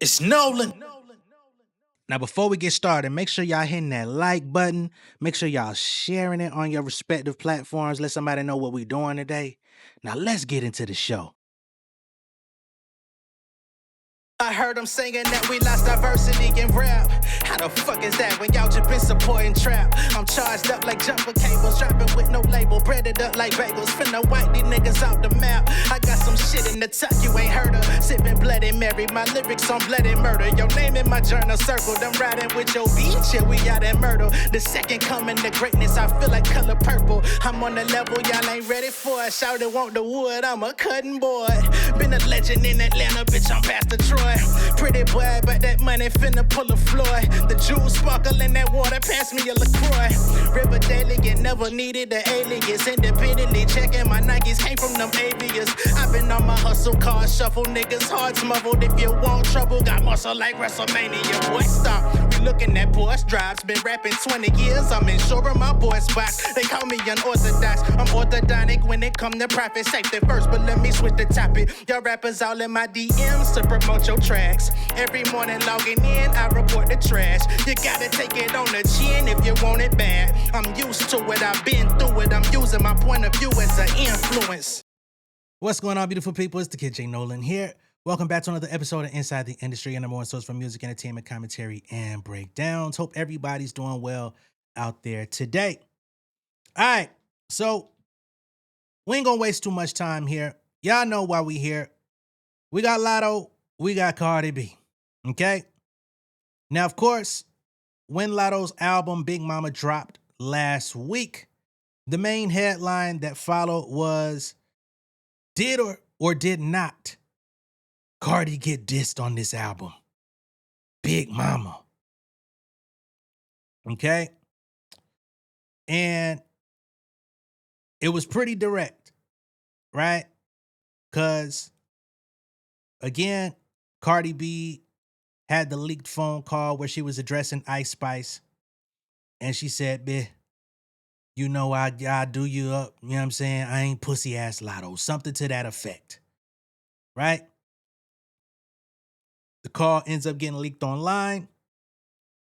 It's Nolan. Now, before we get started, make sure y'all hitting that like button. Make sure y'all sharing it on your respective platforms. Let somebody know what we're doing today. Now, let's get into the show. I heard them singing that we lost diversity in rap. How the fuck is that when y'all just been supporting trap? I'm charged up like jumper cables, dropping with no label, breaded up like bagels, finna wipe these niggas off the map. I got some shit in the tuck you ain't heard of, sipping Bloody Mary, my lyrics on bloody murder. Your name in my journal circled, I'm riding with your beach, yeah, we out in murder. The second coming to greatness, I feel like color purple. I'm on the level y'all ain't ready for. Shout it, want the wood, I'm a cutting boy. Been a legend in Atlanta, bitch, I'm Pastor Troy. Pretty boy, but that money finna pull a Floyd. The jewels sparkle in that water, pass me a LaCroix. River Daily, you never needed the alias. Independently checking my Nikes, came from them avias. I've been on my hustle, car shuffle, niggas hearts muffled. If you want trouble, got muscle like WrestleMania. Boy, stop, we looking at Porsche drives. Been rapping 20 years, I'm insuring my boy's box. They call me unorthodox, I'm orthodontic when it come to profit. Safety first, but let me switch the topic. Y'all rappers all in my DMs to promote your tracks. Every morning logging in, I report the trash. You gotta take it on the chin if you want it bad. I'm used to it, I've been through it. I'm using my point of view as an influence. What's going on, beautiful people? It's the kid J Nolan here. Welcome back to another episode of Inside the Industry, and number one source for music, entertainment, commentary, and breakdowns. Hope everybody's doing well out there today. All right, so we ain't gonna waste too much time here. Y'all know why we here. We got Latto, we got Cardi B, okay? Now, of course, when Latto's album Big Mama dropped last week, the main headline that followed was, did or did not Cardi get dissed on this album? Big Mama. Okay? And it was pretty direct, right? Because, again, Cardi B had the leaked phone call where she was addressing Ice Spice. And she said, "Bitch, you know I do you up. You know what I'm saying? I ain't pussy ass Latto." Something to that effect. Right? The call ends up getting leaked online.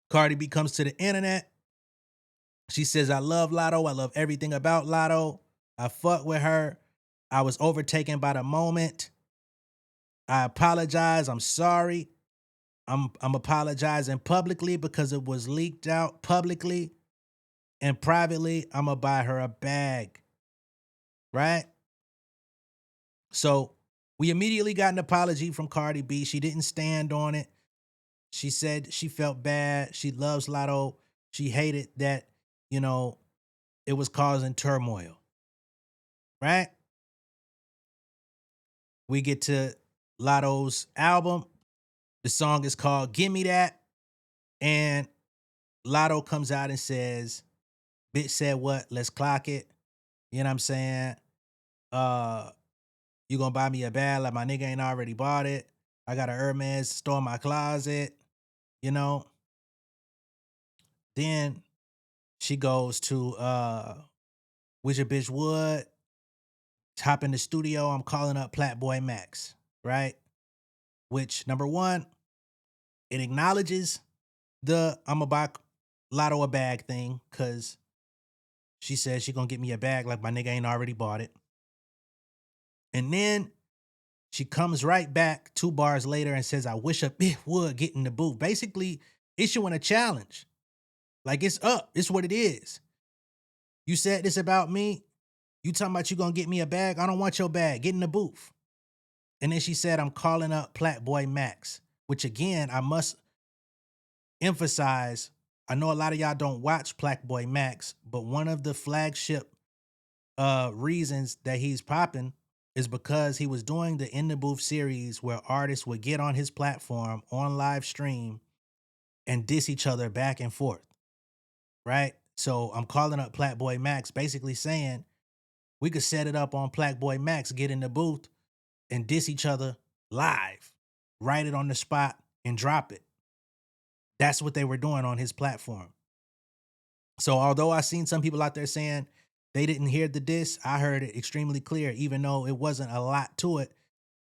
Cardi B comes to the internet. She says, "I love Latto. I love everything about Latto. I fuck with her. I was overtaken by the moment. I apologize. I'm sorry. I'm apologizing publicly because it was leaked out publicly. And privately, I'm going to buy her a bag." Right? So we immediately got an apology from Cardi B. She didn't stand on it. She said she felt bad. She loves Latto. She hated that, it was causing turmoil. Right? We get to Latto's album. The song is called Gimme That. And Latto comes out and says, "Bitch said what? Let's clock it." You know what I'm saying? You gonna buy me a bag like my nigga ain't already bought it. I got a Hermes store in my closet, you know. Then she goes to Wish a Bitch Would. Hop in the studio. I'm calling up Platboy Max, right? Which, number one, it acknowledges the I'm going to buy Latto a bag thing, because she says she gonna get me a bag like my nigga ain't already bought it. And then she comes right back 2 bars later and says, "I wish a bitch would get in the booth." Basically issuing a challenge. Like, it's up. It's what it is. You said this about me. You talking about you gonna get me a bag? I don't want your bag. Get in the booth. And then she said, "I'm calling up Platboy Max," which, again, I must emphasize, I know a lot of y'all don't watch Platboy Max, but one of the flagship reasons that he's popping is because he was doing the In the Booth series where artists would get on his platform on live stream and diss each other back and forth. Right? So I'm calling up Platboy Max, basically saying we could set it up on Platboy Max, get in the booth and diss each other live, write it on the spot and drop it. That's what they were doing on his platform. So although I seen some people out there saying they didn't hear the diss, I heard it extremely clear. Even though it wasn't a lot to it,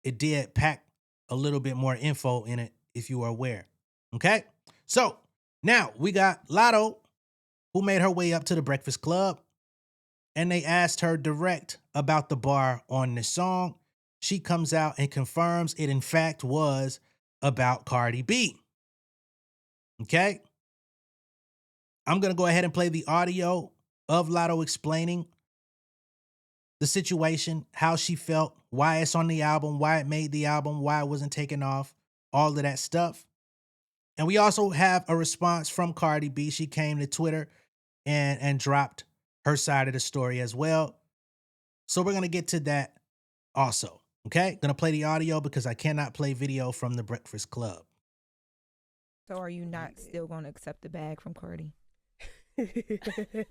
it did pack a little bit more info in it. if you are aware. Okay? So now we got Latto, who made her way up to the Breakfast Club, and they asked her direct about the bar on the song. She comes out and confirms it in fact was about Cardi B. Okay? I'm going to go ahead and play the audio of Latto explaining the situation, how she felt, why it's on the album, why it made the album, why it wasn't taken off, all of that stuff. And we also have a response from Cardi B. She came to Twitter and dropped her side of the story as well. So we're going to get to that also. Okay? Going to play the audio because I cannot play video from the Breakfast Club. So are you not still going to accept the bag from Cardi? And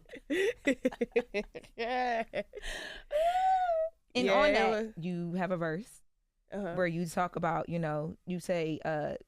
on that, you have a verse where you talk about, you say,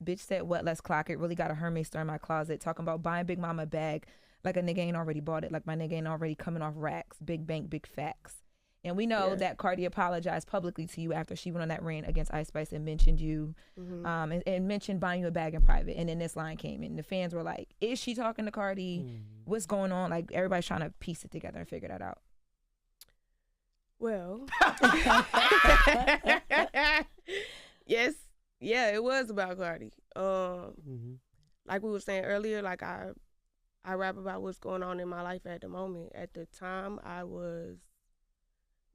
bitch said what, let's clock it. Really got a Hermes store in my closet. Talking about buying Big Mama a bag like a nigga ain't already bought it. Like my nigga ain't already coming off racks. Big bank, big facts. And we know that Cardi apologized publicly to you after she went on that rant against Ice Spice and mentioned you, and mentioned buying you a bag in private. And then this line came in. The fans were like, is she talking to Cardi? What's going on? Like, everybody's trying to piece it together and figure that out. Well, yes, yeah, it was about Cardi. Like we were saying earlier, like I rap about what's going on in my life at the moment. At the time,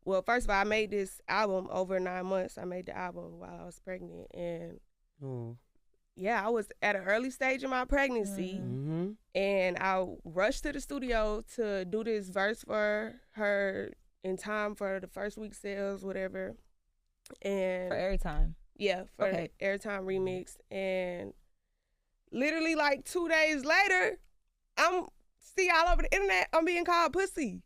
well, first of all, I made this album over 9 months. I made the album while I was pregnant. And I was at an early stage in my pregnancy. And I rushed to the studio to do this verse for her in time for the first week sales, whatever. And for airtime. Yeah, for the airtime remix. And literally like 2 days later, I'm all over the internet, I'm being called pussy.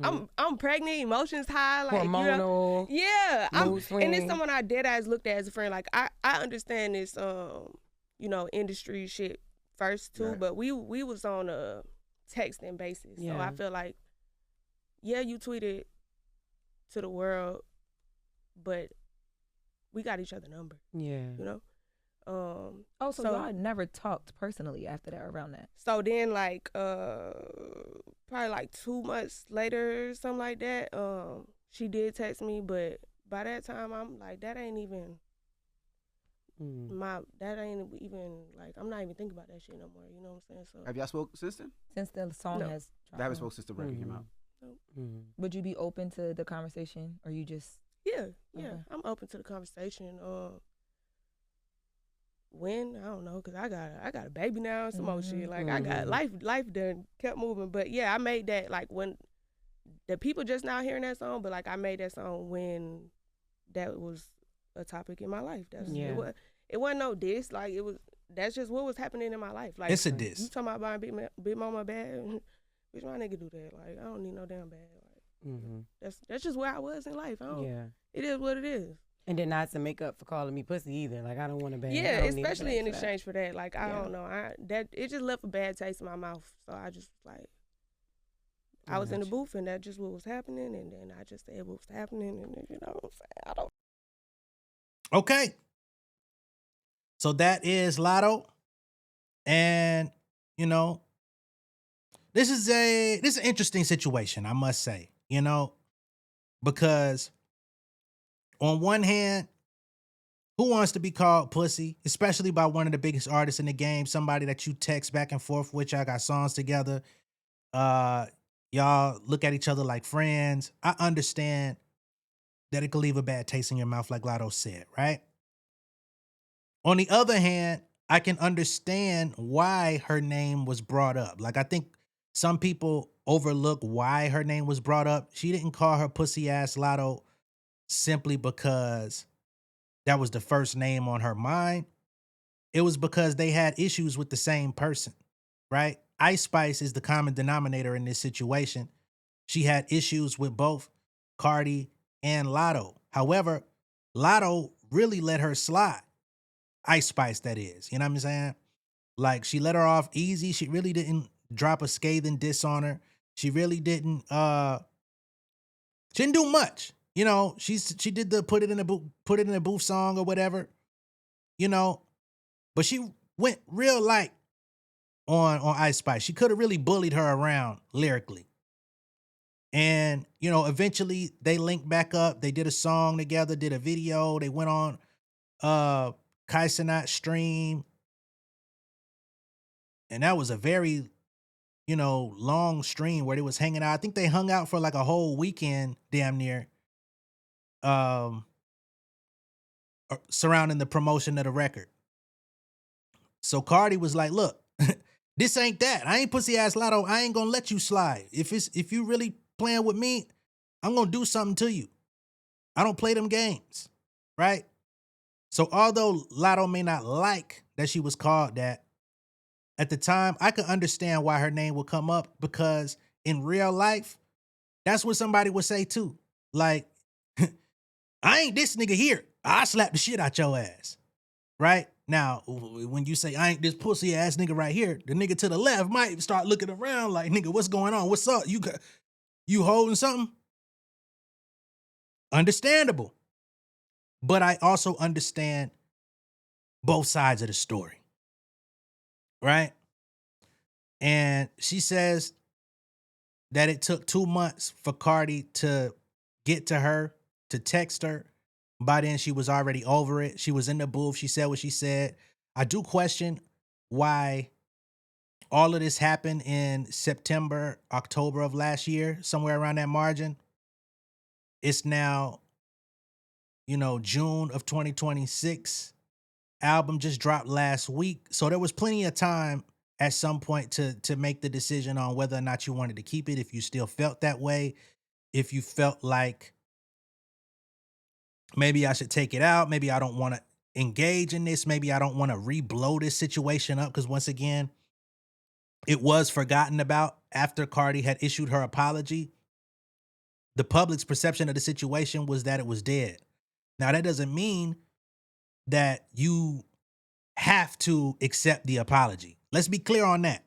I'm pregnant, emotions high, like hormonal. And it's someone I dead ass looked at as a friend. Like I understand this industry shit first too, but we was on a texting basis. So I feel like you tweeted to the world, but we got each other number. So y'all never talked personally after that, around that? So then like probably like 2 months later, something like that, she did text me, but by that time I'm like, that ain't even like, I'm not even thinking about that shit no more, you know what I'm saying? So have y'all spoke since then? Since the song has dropped? I haven't spoke since the record came out. Would you be open to the conversation, or you just I'm open to the conversation. When I don't know, cause I got a baby now and some more shit. Like I got life done kept moving. But I made that like when the people just now hearing that song. But like I made that song when that was a topic in my life. It wasn't no diss. Like that's just what was happening in my life. Like it's a diss. You talking about buying Big Mama bag? Bitch, my nigga do that. Like I don't need no damn bag. Like that's just where I was in life. It is what it is. And then not to make up for calling me pussy either. Like I don't want a bag. Yeah, especially in exchange for that. Like I don't know. That it just left a bad taste in my mouth. So I just like I was in the booth and that's just what was happening, and then I just said what was happening, and then, you know what I'm saying? I don't. Okay. So that is Latto. And this is an interesting situation, I must say, because on one hand, who wants to be called pussy, especially by one of the biggest artists in the game, somebody that you text back and forth with, y'all got songs together, y'all look at each other like friends. I understand that it could leave a bad taste in your mouth, like Latto said, right? On the other hand, I can understand why her name was brought up. Like, I think some people overlook why her name was brought up. She didn't call her pussy ass Latto simply because that was the first name on her mind. It was because they had issues with the same person, right? Ice Spice is the common denominator in this situation. She had issues with both Cardi and Latto. However, Latto really let her slide. Ice Spice, that is. You know what I'm saying? Like, she let her off easy. She really didn't drop a scathing diss on her. She really didn't she didn't do much. She did the put it in a booth song or whatever. you know, but she went real light on Ice Spice. She could have really bullied her around lyrically. And, you know, eventually they linked back up. They did a song together, did a video. They went on Kai Cenat stream. And that was a very, you know, long stream where they was hanging out. I think they hung out for like a whole weekend, damn near, surrounding the promotion of the record. So Cardi was like, look, this ain't that. I ain't pussy ass Latto. I ain't gonna let you slide. If you really playing with me, I'm gonna do something to you. I don't play them games, right? So although Latto may not like that she was called that, at the time, I could understand why her name would come up, because in real life, that's what somebody would say too. Like, I ain't this nigga here. I slap the shit out your ass, right? Now, when you say I ain't this pussy ass nigga right here, the nigga to the left might start looking around like, nigga, what's going on? What's up? You holding something? Understandable. But I also understand both sides of the story, right? And she says that it took 2 months for Cardi to get to her, to text her. By then, she was already over it. She was in the booth. She said what she said. I do question why all of this happened in September, October of last year, somewhere around that margin. It's now, you know, June of 2026. Album just dropped last week. So there was plenty of time at some point to make the decision on whether or not you wanted to keep it, if you still felt that way, if you felt like maybe I should take it out, maybe I don't want to engage in this, maybe I don't want to re-blow this situation up, because once again, it was forgotten about after Cardi had issued her apology. The public's perception of the situation was that it was dead. Now, that doesn't mean that you have to accept the apology. Let's be clear on that.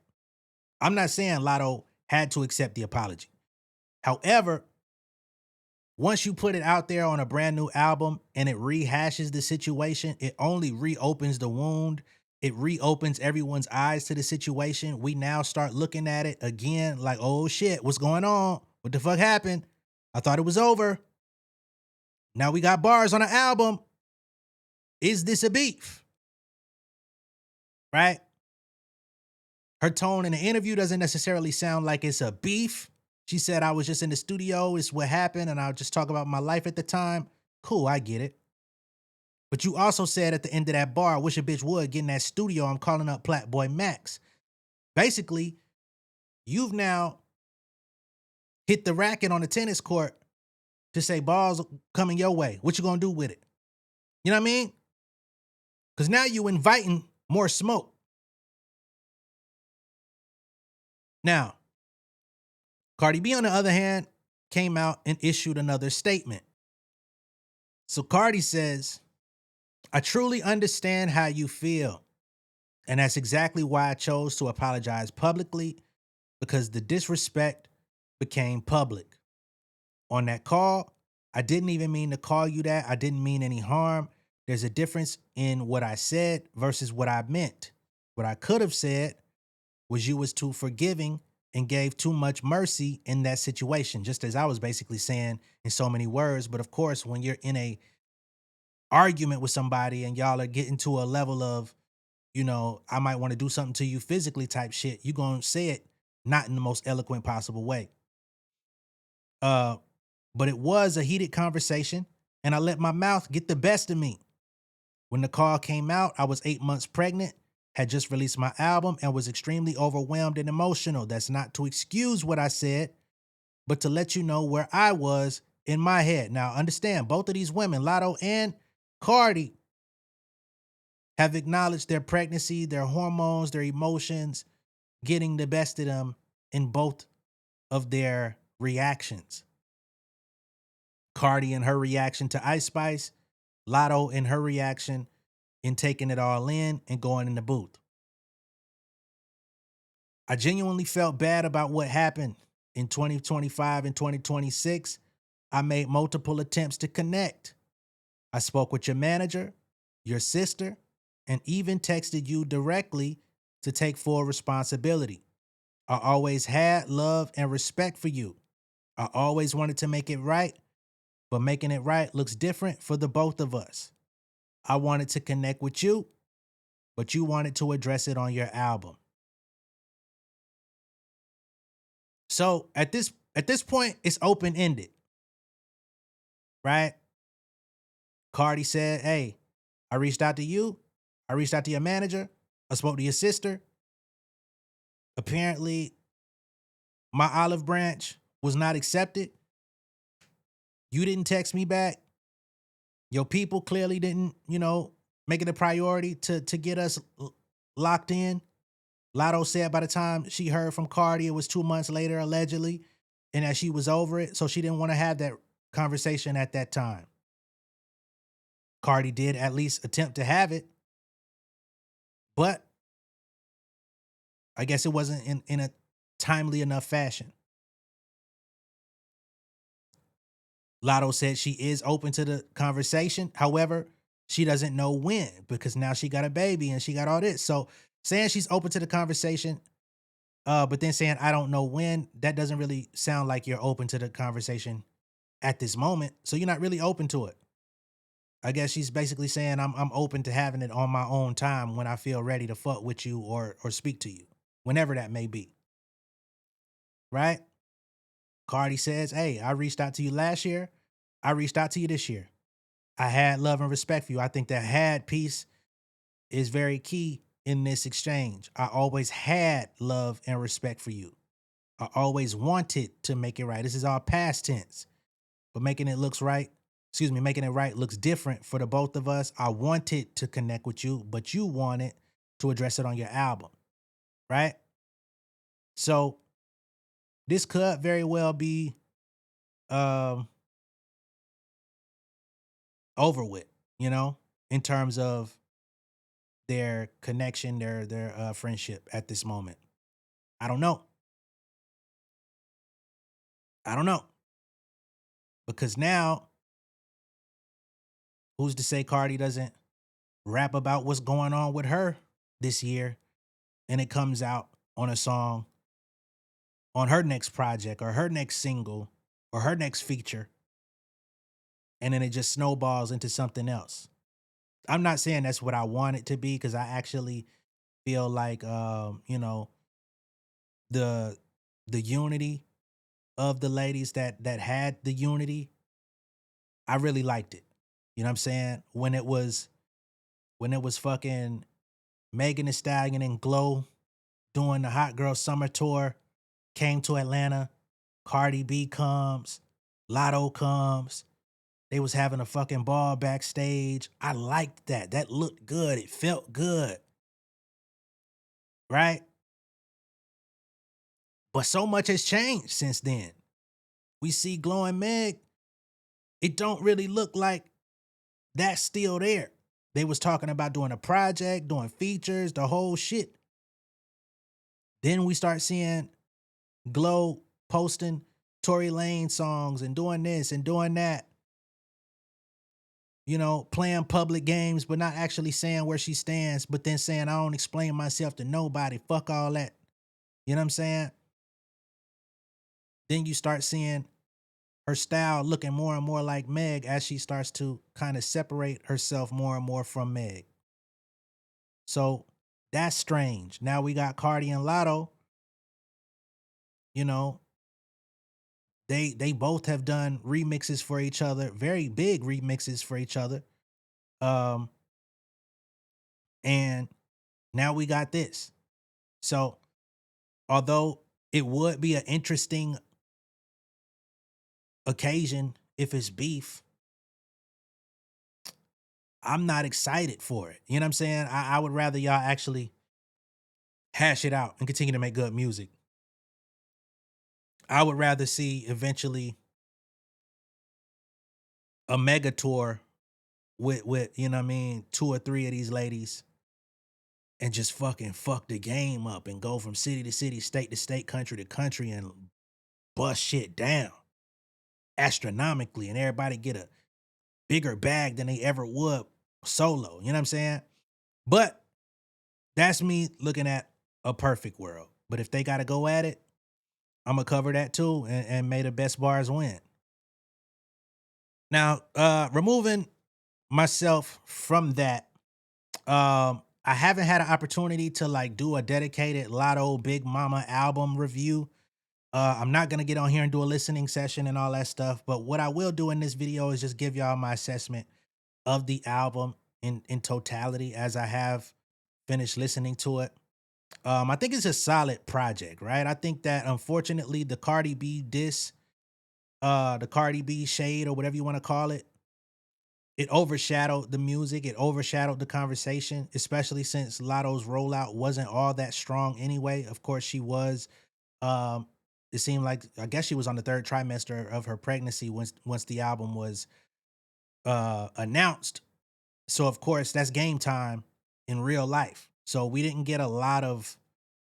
I'm not saying Latto had to accept the apology. However, once you put it out there on a brand new album and it rehashes the situation, it only reopens the wound. It reopens everyone's eyes to the situation. We now start looking at it again like, oh shit, what's going on? What the fuck happened? I thought it was over. Now we got bars on the album. Is this a beef? Right? Her tone in the interview doesn't necessarily sound like it's a beef. She said, I was just in the studio, it's what happened, and I'll just talk about my life at the time. Cool, I get it. But you also said at the end of that bar, wish a bitch would get in that studio, I'm calling up Platboy Max. Basically, you've now hit the racket on the tennis court to say balls coming your way. What you gonna do with it? You know what I mean? Because now you inviting more smoke. Now, Cardi B, on the other hand, came out and issued another statement. So Cardi says, I truly understand how you feel. And that's exactly why I chose to apologize publicly, because the disrespect became public. On that call, I didn't even mean to call you that. I didn't mean any harm. There's a difference in what I said versus what I meant. What I could have said was you was too forgiving and gave too much mercy in that situation, just as I was basically saying in so many words. But of course, when you're in a argument with somebody and y'all are getting to a level of, you know, I might want to do something to you physically type shit, you're going to say it not in the most eloquent possible way. But it was a heated conversation, and I let my mouth get the best of me. When the call came out, I was 8 months pregnant, had just released my album, and was extremely overwhelmed and emotional. That's not to excuse what I said, but to let you know where I was in my head. Now, understand, both of these women, Latto and Cardi, have acknowledged their pregnancy, their hormones, their emotions, getting the best of them in both of their reactions. Cardi in her reaction to Ice Spice, Latto in her reaction in taking it all in and going in the booth. I genuinely felt bad about what happened in 2025 and 2026. I made multiple attempts to connect. I spoke with your manager, your sister, and even texted you directly to take full responsibility. I always had love and respect for you. I always wanted to make it right, but making it right looks different for the both of us. I wanted to connect with you, but you wanted to address it on your album. So at this point, it's open-ended, right? Cardi said, hey, I reached out to you. I reached out to your manager. I spoke to your sister. Apparently, my olive branch was not accepted. You didn't text me back. Your people clearly didn't, make it a priority to get us locked in. Latto said by the time she heard from Cardi, it was 2 months later, allegedly, and that she was over it. So she didn't want to have that conversation at that time. Cardi did at least attempt to have it, but I guess it wasn't in a timely enough fashion. Latto said she is open to the conversation. However, she doesn't know when, because now she got a baby and she got all this. So saying she's open to the conversation, but then saying I don't know when, that doesn't really sound like you're open to the conversation at this moment. So you're not really open to it. I guess she's basically saying I'm open to having it on my own time when I feel ready to fuck with you or speak to you, whenever that may be. Right? Cardi says, hey, I reached out to you last year. I reached out to you this year. I had love and respect for you. I think that had piece is very key in this exchange. I always had love and respect for you. I always wanted to make it right. This is all past tense, but making it right looks different for the both of us. I wanted to connect with you, but you wanted to address it on your album, right? So this could very well be over with, in terms of their connection, their friendship at this moment. I don't know. Because now, who's to say Cardi doesn't rap about what's going on with her this year and it comes out on a song on her next project or her next single or her next feature, and then it just snowballs into something else. I'm not saying that's what I want it to be, because I actually feel like the unity of the ladies that had the unity, I really liked it. You know what I'm saying? When it was fucking Megan Thee Stallion and Glow doing the Hot Girl Summer Tour, came to Atlanta, Cardi B comes, Latto comes. They was having a fucking ball backstage. I liked that. That looked good. It felt good. Right? But so much has changed since then. We see Glow and Meg. It don't really look like that's still there. They was talking about doing a project, doing features, the whole shit. Then we start seeing Glow posting Tory Lane songs and doing this and doing that. Playing public games, but not actually saying where she stands, but then saying, I don't explain myself to nobody. Fuck all that. You know what I'm saying? Then you start seeing her style looking more and more like Meg as she starts to kind of separate herself more and more from Meg. So that's strange. Now we got Cardi and Latto. They both have done remixes for each other, very big remixes for each other. And now we got this. So although it would be an interesting occasion if it's beef, I'm not excited for it. You know what I'm saying? I would rather y'all actually hash it out and continue to make good music. I would rather see eventually a mega tour with 2 or 3 of these ladies and just fucking fuck the game up and go from city to city, state to state, country to country, and bust shit down astronomically, and everybody get a bigger bag than they ever would solo. You know what I'm saying? But that's me looking at a perfect world. But if they got to go at it, I'm going to cover that too and may the best bars win. Now, removing myself from that, I haven't had an opportunity to like do a dedicated Latto Big Mama album review. I'm not going to get on here and do a listening session and all that stuff. But what I will do in this video is just give y'all my assessment of the album in totality as I have finished listening to it. I think it's a solid project, right? I think that unfortunately the Cardi B diss, the Cardi B shade or whatever you want to call it, it overshadowed the music. It overshadowed the conversation, especially since Latto's rollout wasn't all that strong anyway. Of course, she was. It seemed like I guess she was on the third trimester of her pregnancy once the album was announced. So of course, that's game time in real life. So we didn't get a lot of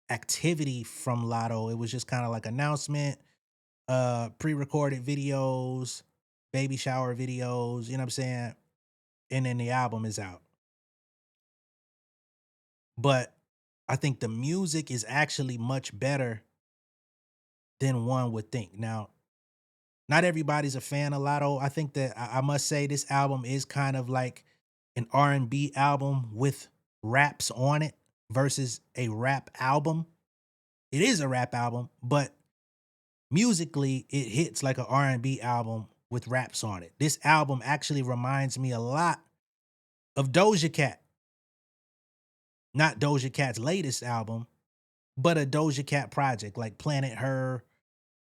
activity from Latto. It was just kind of like announcement, pre-recorded videos, baby shower videos, you know what I'm saying? And then the album is out. But I think the music is actually much better than one would think. Now, not everybody's a fan of Latto. I think that I must say this album is kind of like an R&B album with raps on it versus a rap album. It is a rap album, but musically it hits like an R&B album with raps on it. This album actually reminds me a lot of Doja Cat. Not Doja Cat's latest album, but a Doja Cat project like Planet Her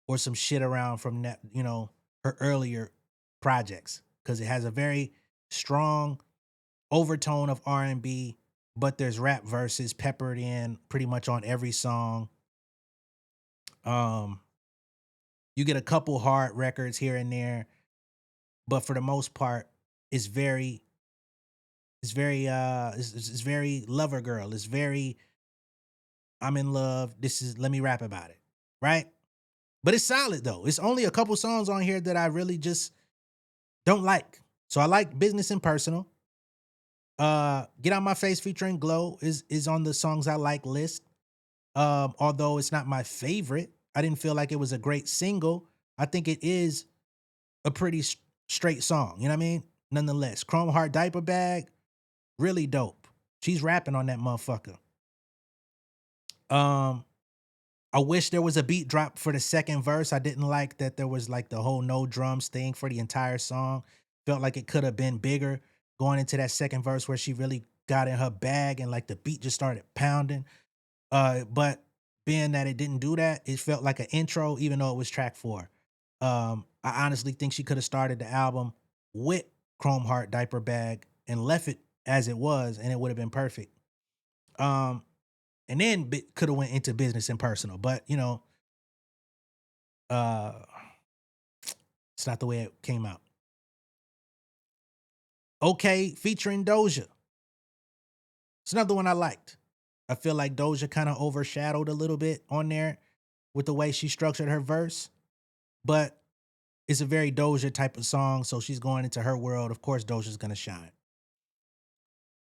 or some shit around from that, you know, her earlier projects, because it has a very strong overtone of R&B, but there's rap verses peppered in pretty much on every song. You get a couple hard records here and there, but for the most part, it's very lover girl. It's very, I'm in love. Let me rap about it. Right? But it's solid though. It's only a couple songs on here that I really just don't like. So I like Business and Personal. Get On My Face featuring Glow is on the songs I like list. Although it's not my favorite, I didn't feel like it was a great single. I think it is a pretty straight song. You know what I mean? Nonetheless, Chrome Heart Diaper Bag, really dope. She's rapping on that motherfucker. I wish there was a beat drop for the second verse. I didn't like that there was like the whole no drums thing for the entire song. Felt like it could have been bigger going into that second verse where she really got in her bag and like the beat just started pounding. But being that it didn't do that, it felt like an intro, even though it was track 4. I honestly think she could have started the album with Chrome Heart Diaper Bag and left it as it was, and it would have been perfect. And then could have went into Business and Personal, but you know, it's not the way it came out. Okay, featuring Doja. It's another one I liked. I feel like Doja kind of overshadowed a little bit on there with the way she structured her verse, but it's a very Doja type of song, so she's going into her world. Of course, Doja's gonna shine.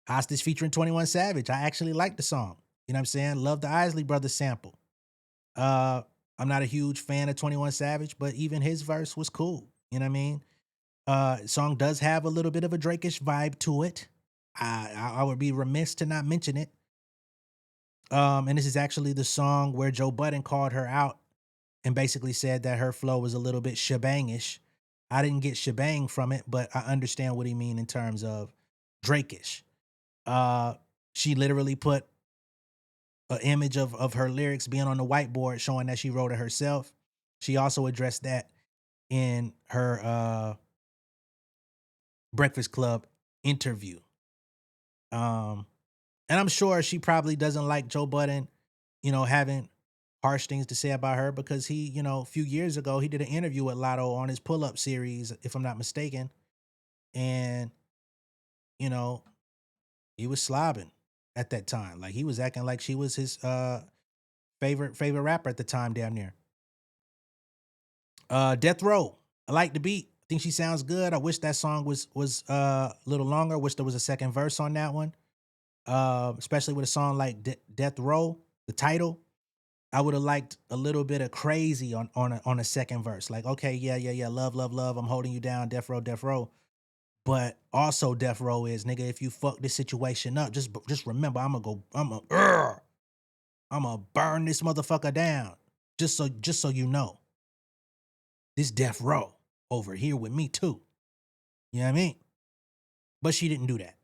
Hostage featuring 21 Savage. I actually like the song. You know what I'm saying? Love the Isley Brothers sample. I'm not a huge fan of 21 Savage, but even his verse was cool. You know what I mean? Song does have a little bit of a Drake-ish vibe to it. I would be remiss to not mention it. And this is actually the song where Joe Budden called her out and basically said that her flow was a little bit shebangish. I didn't get shebang from it, but I understand what he mean in terms of Drake-ish. She literally put an image of her lyrics being on the whiteboard showing that she wrote it herself. She also addressed that in her Breakfast Club interview. And I'm sure she probably doesn't like Joe Budden, you know, having harsh things to say about her because he, you know, a few years ago, he did an interview with Latto on his pull-up series, if I'm not mistaken. And, you know, he was slobbing at that time. Like he was acting like she was his favorite rapper at the time, damn near. Death Row. I like the beat. I think she sounds good. I wish that song was a little longer. I wish there was a second verse on that one. especially with a song like Death Row, the title. I would have liked a little bit of crazy on a second verse. Like, okay, yeah, love, love, love. I'm holding you down, death row, death row. But also, death row is, nigga, if you fuck this situation up, just remember, I'm gonna burn this motherfucker down. Just so you know, this death row over here with me too. You know what I mean? But she didn't do that.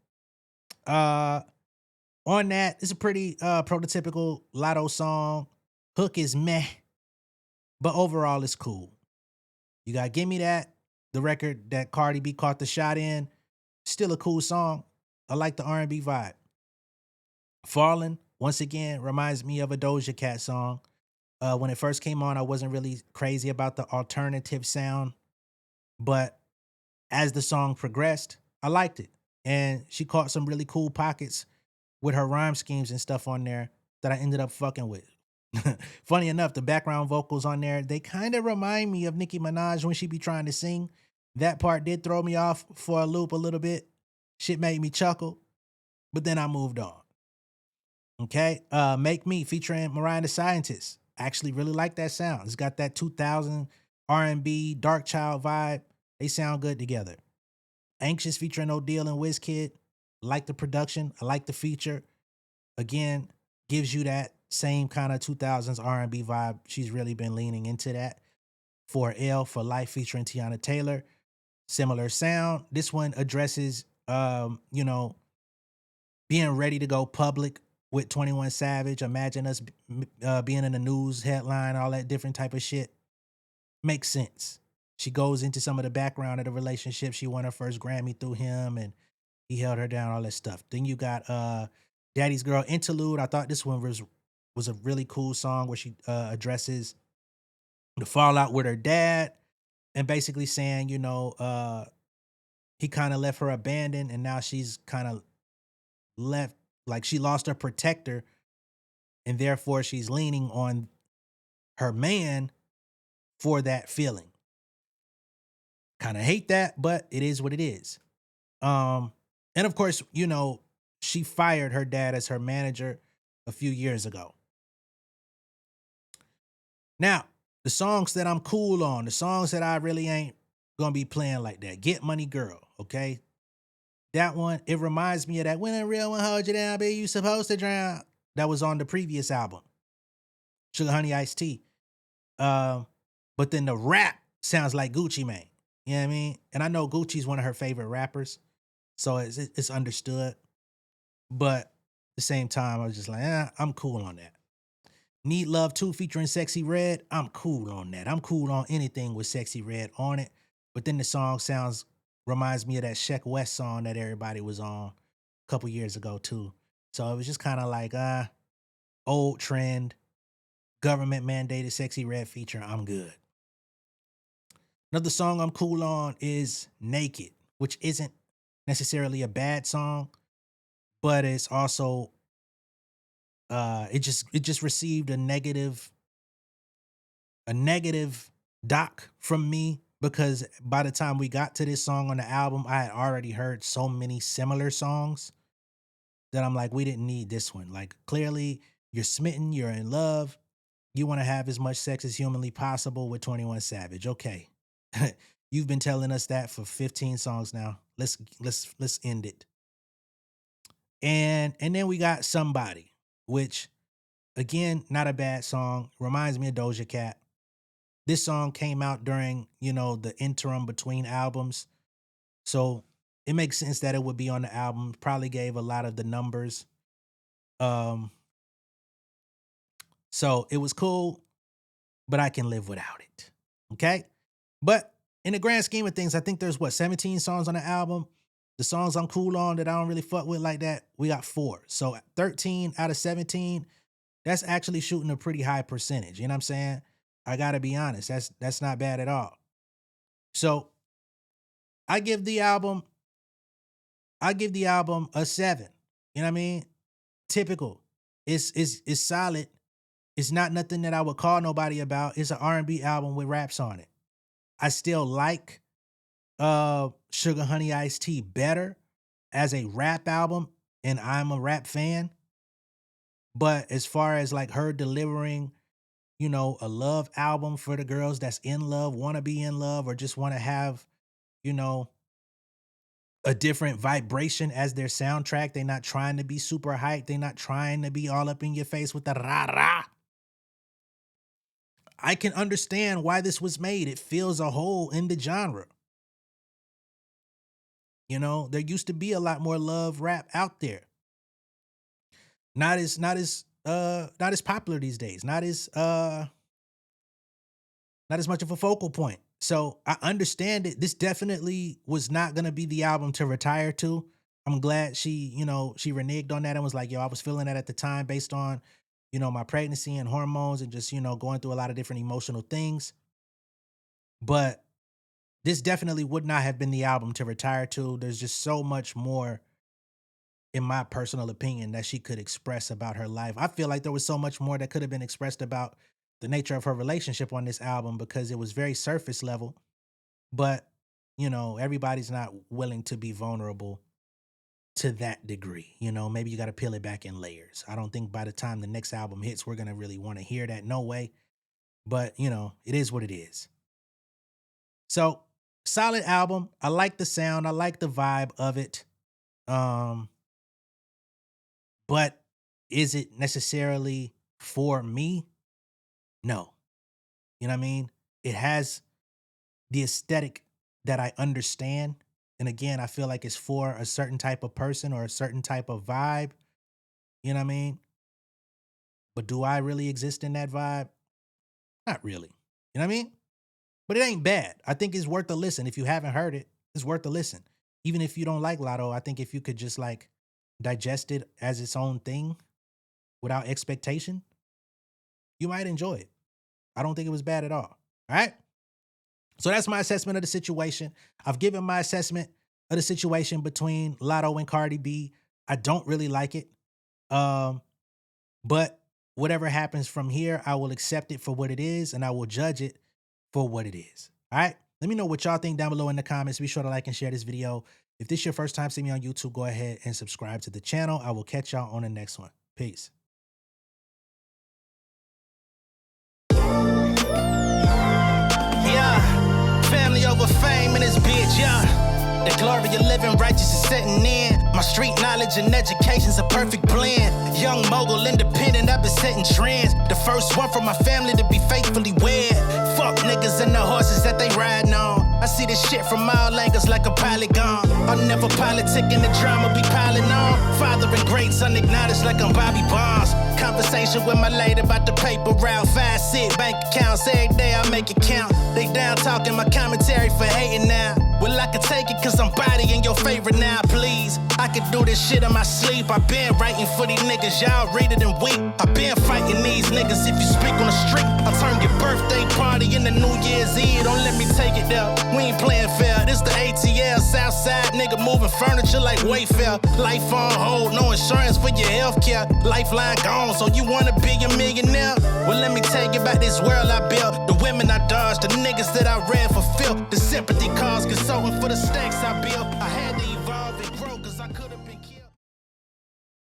On that, it's a pretty prototypical Latto song. Hook is meh, but overall it's cool. You got Gimme That, the record that Cardi B caught the shot in. Still a cool song. I like the R&B vibe. Fallen, once again, reminds me of a Doja Cat song. When it first came on, I wasn't really crazy about the alternative sound, but as the song progressed, I liked it. And she caught some really cool pockets with her rhyme schemes and stuff on there that I ended up fucking with. Funny enough, the background vocals on there, they kind of remind me of Nicki Minaj when she be trying to sing. That part did throw me off for a loop a little bit. Shit made me chuckle, but then I moved on. Okay, Make Me featuring Mariah the Scientist. I actually really like that sound. It's got that 2000 R&B, Dark Child vibe. They sound good together. Anxious featuring O'Deal and WizKid. Like the production. I like the feature. Again, gives you that same kind of 2000s R&B vibe. She's really been leaning into that. For L for Life featuring Tiana Taylor. Similar sound. This one addresses, being ready to go public with 21 Savage. Imagine us being in the news headline, all that different type of shit. Makes sense. She goes into some of the background of the relationship. She won her first Grammy through him, and he held her down, all that stuff. Then you got Daddy's Girl Interlude. I thought this one was a really cool song where she addresses the fallout with her dad and basically saying, he kind of left her abandoned, and now she's kind of left, like she lost her protector, and therefore she's leaning on her man for that feeling. Kind of hate that, but it is what it is. And of course, she fired her dad as her manager a few years ago. Now, the songs that I'm cool on, the songs that I really ain't gonna be playing like that. Get Money Girl, okay? That one, it reminds me of that When a Real One Hold You Down, Baby, You Supposed to Drown. That was on the previous album, Sugar Honey Iced Tea. But then the rap sounds like Gucci Mane. You know what I mean? And I know Gucci's one of her favorite rappers, so it's understood. But at the same time, I was just like, I'm cool on that. Need Love 2 featuring Sexy Red. I'm cool on that. I'm cool on anything with Sexy Red on it. But then the song reminds me of that Sheck West song that everybody was on a couple years ago too. So it was just kind of like, old trend, government mandated Sexy Red feature. I'm good. Another song I'm cool on is Naked, which isn't necessarily a bad song, but it's also it just received a negative doc from me, because by the time we got to this song on the album, I had already heard so many similar songs that I'm like, we didn't need this one. Like, clearly you're smitten, you're in love, you want to have as much sex as humanly possible with 21 Savage. Okay. You've been telling us that for 15 songs now. Let's end it. And then we got Somebody, which again, not a bad song. Reminds me of Doja Cat. This song came out during, the interim between albums. So it makes sense that it would be on the album. Probably gave a lot of the numbers. So it was cool, but I can live without it. Okay? But in the grand scheme of things, I think there's 17 songs on the album. The songs I'm cool on that I don't really fuck with like that, we got 4. So 13 out of 17, that's actually shooting a pretty high percentage. You know what I'm saying? I gotta be honest. That's not bad at all. So I give the album a 7. You know what I mean? Typical. It's solid. It's not nothing that I would call nobody about. It's an R&B album with raps on it. I still like Sugar Honey Iced Tea better as a rap album and I'm a rap fan. But as far as like her delivering, you know, a love album for the girls that's in love, want to be in love, or just want to have, you know, a different vibration as their soundtrack. They're not trying to be super hyped. They're not trying to be all up in your face with the rah-rah. I can understand why this was made. It fills a hole in the genre. You know, there used to be a lot more love rap out there. Not as popular these days. Not as much of a focal point. So I understand it. This definitely was not gonna be the album to retire to. I'm glad she reneged on that and was like, yo, I was feeling that at the time based on, you know, my pregnancy and hormones and just, you know, going through a lot of different emotional things. But this definitely would not have been the album to retire to. There's just so much more, in my personal opinion, that she could express about her life. I feel like there was so much more that could have been expressed about the nature of her relationship on this album because it was very surface level. But, you know, everybody's not willing to be vulnerable to that degree. You know, maybe you got to peel it back in layers. I don't think by the time the next album hits, we're going to really want to hear that. No way. But, you know, it is what it is. So, solid album. I like the sound. I like the vibe of it. But is it necessarily for me? No. You know what I mean? It has the aesthetic that I understand. And again, I feel like it's for a certain type of person or a certain type of vibe. You know what I mean? But do I really exist in that vibe? Not really. You know what I mean? But it ain't bad. I think it's worth a listen. If you haven't heard it, it's worth a listen. Even if you don't like Latto, I think if you could just like digest it as its own thing without expectation, you might enjoy it. I don't think it was bad at all. All right? So that's my assessment of the situation. I've given my assessment of the situation between Latto and Cardi B. I don't really like it. But whatever happens from here, I will accept it for what it is and I will judge it for what it is. All right? Let me know what y'all think down below in the comments. Be sure to like and share this video. If this is your first time seeing me on YouTube, go ahead and subscribe to the channel. I will catch y'all on the next one. Peace. Yeah, family over fame in this bitch, yeah. The glory of living righteous is setting in. My street knowledge and education's a perfect blend. Young mogul, independent, I've been setting trends. The first one from my family to be faithfully wed. Fuck niggas and the horses that they riding on. I see this shit from all angles like a polygon. I'll never politic and the drama be piling on. Father and greats unacknowledged like I'm Bobby Bonds. Conversation with my lady about the paper route. 5 sit bank accounts every day I make it count. They down talking my commentary for hating now. Well, I can take it cause I'm bodying your favorite now, please. I can do this shit in my sleep. I been writing for these niggas, y'all read it and weep. I been fighting these niggas if you speak on the street. I'll turn your birthday party into New Year's Eve. Don't let me take it there. We ain't playing fair. This the ATL, Southside nigga moving furniture like Wayfair. Life on hold, no insurance for your healthcare. Lifeline gone, so you wanna be a millionaire? Well, let me tell you about this world I built. The women I dodged, the niggas that I read for filth. The sympathy calls, consulting for the stakes I built. I